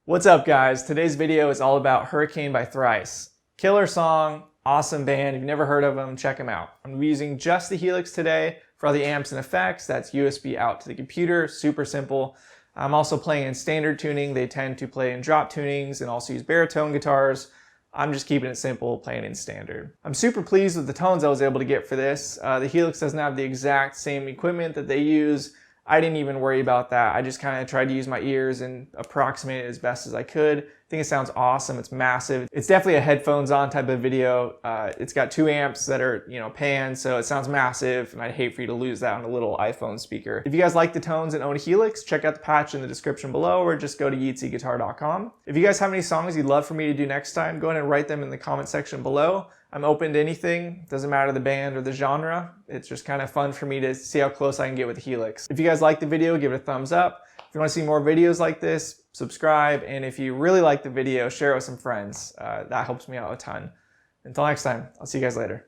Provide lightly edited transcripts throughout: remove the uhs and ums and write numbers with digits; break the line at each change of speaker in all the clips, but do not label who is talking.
What's up guys? Today's video is all about Hurricane by THRICE. Killer song, awesome band. If you've never heard of them, check them out. I'm using just the Helix today for all the amps and effects. That's USB out to the computer, super simple. I'm also playing in standard tuning. They tend to play in drop tunings and also use baritone guitars. I'm just keeping it simple, playing in standard. I'm super pleased with the tones I was able to get for this. The Helix doesn't have the exact same equipment that they use. I didn't even worry about that. I just kind of tried to use my ears and approximate it as best as I could. I think it sounds awesome. It's massive. It's definitely a headphones on type of video. It's got 2 amps that are, panned, so it sounds massive, and I'd hate for you to lose that on a little iPhone speaker. If you guys like the tones and own a Helix, check out the patch in the description below, or just go to yeatzeeguitar.com. If you guys have any songs you'd love for me to do next time, go ahead and write them in the comment section below. I'm open to anything. Doesn't matter the band or the genre. It's just kind of fun for me to see how close I can get with the Helix. If you guys like the video, give it a thumbs up. If you want to see more videos like this, subscribe. And if you really like the video, share it with some friends. That helps me out a ton. Until next time, I'll see you guys later.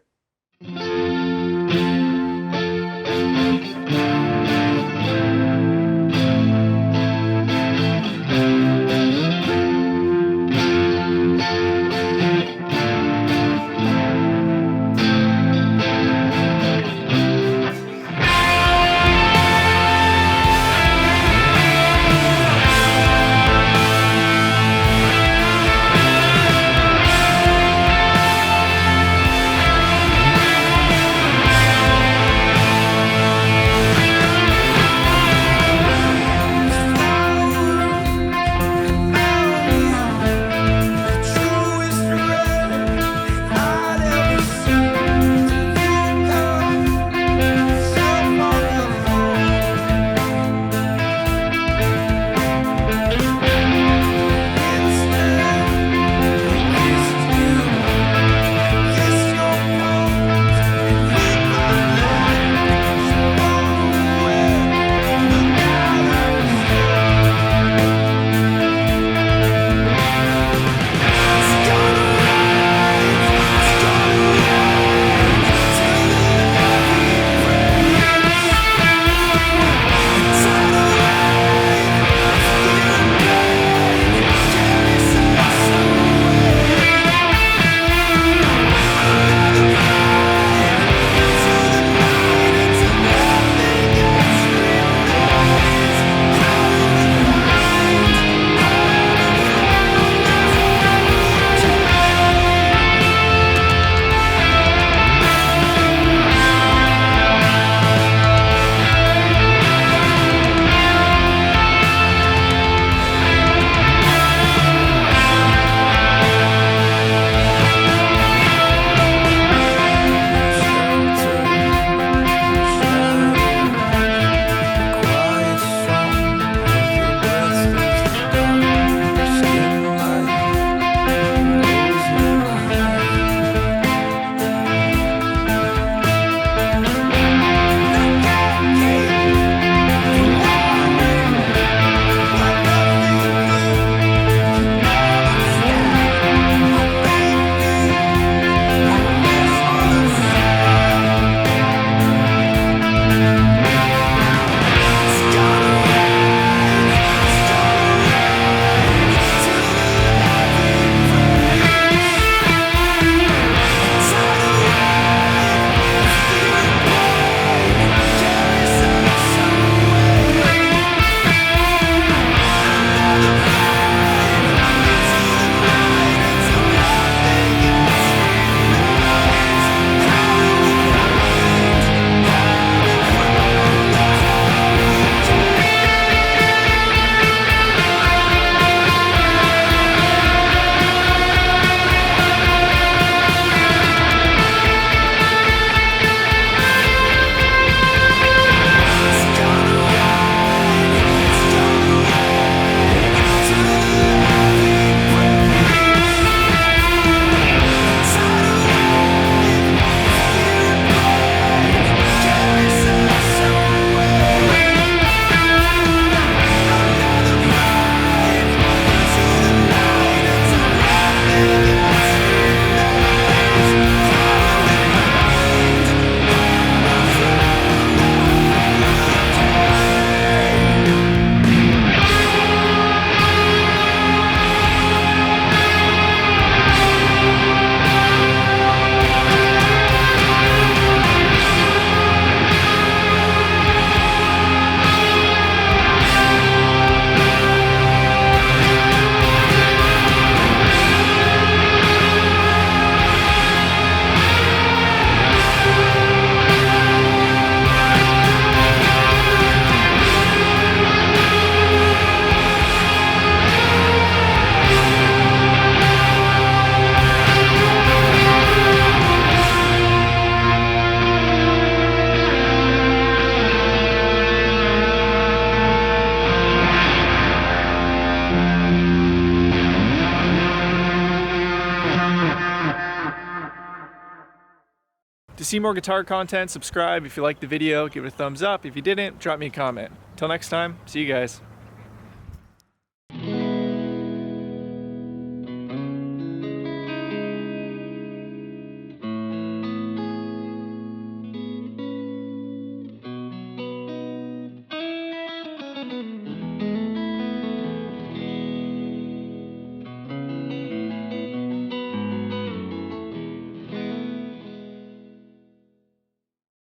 see more guitar content, subscribe. If you liked the video, give it a thumbs up. If you didn't, drop me a comment. Until next time, see you guys.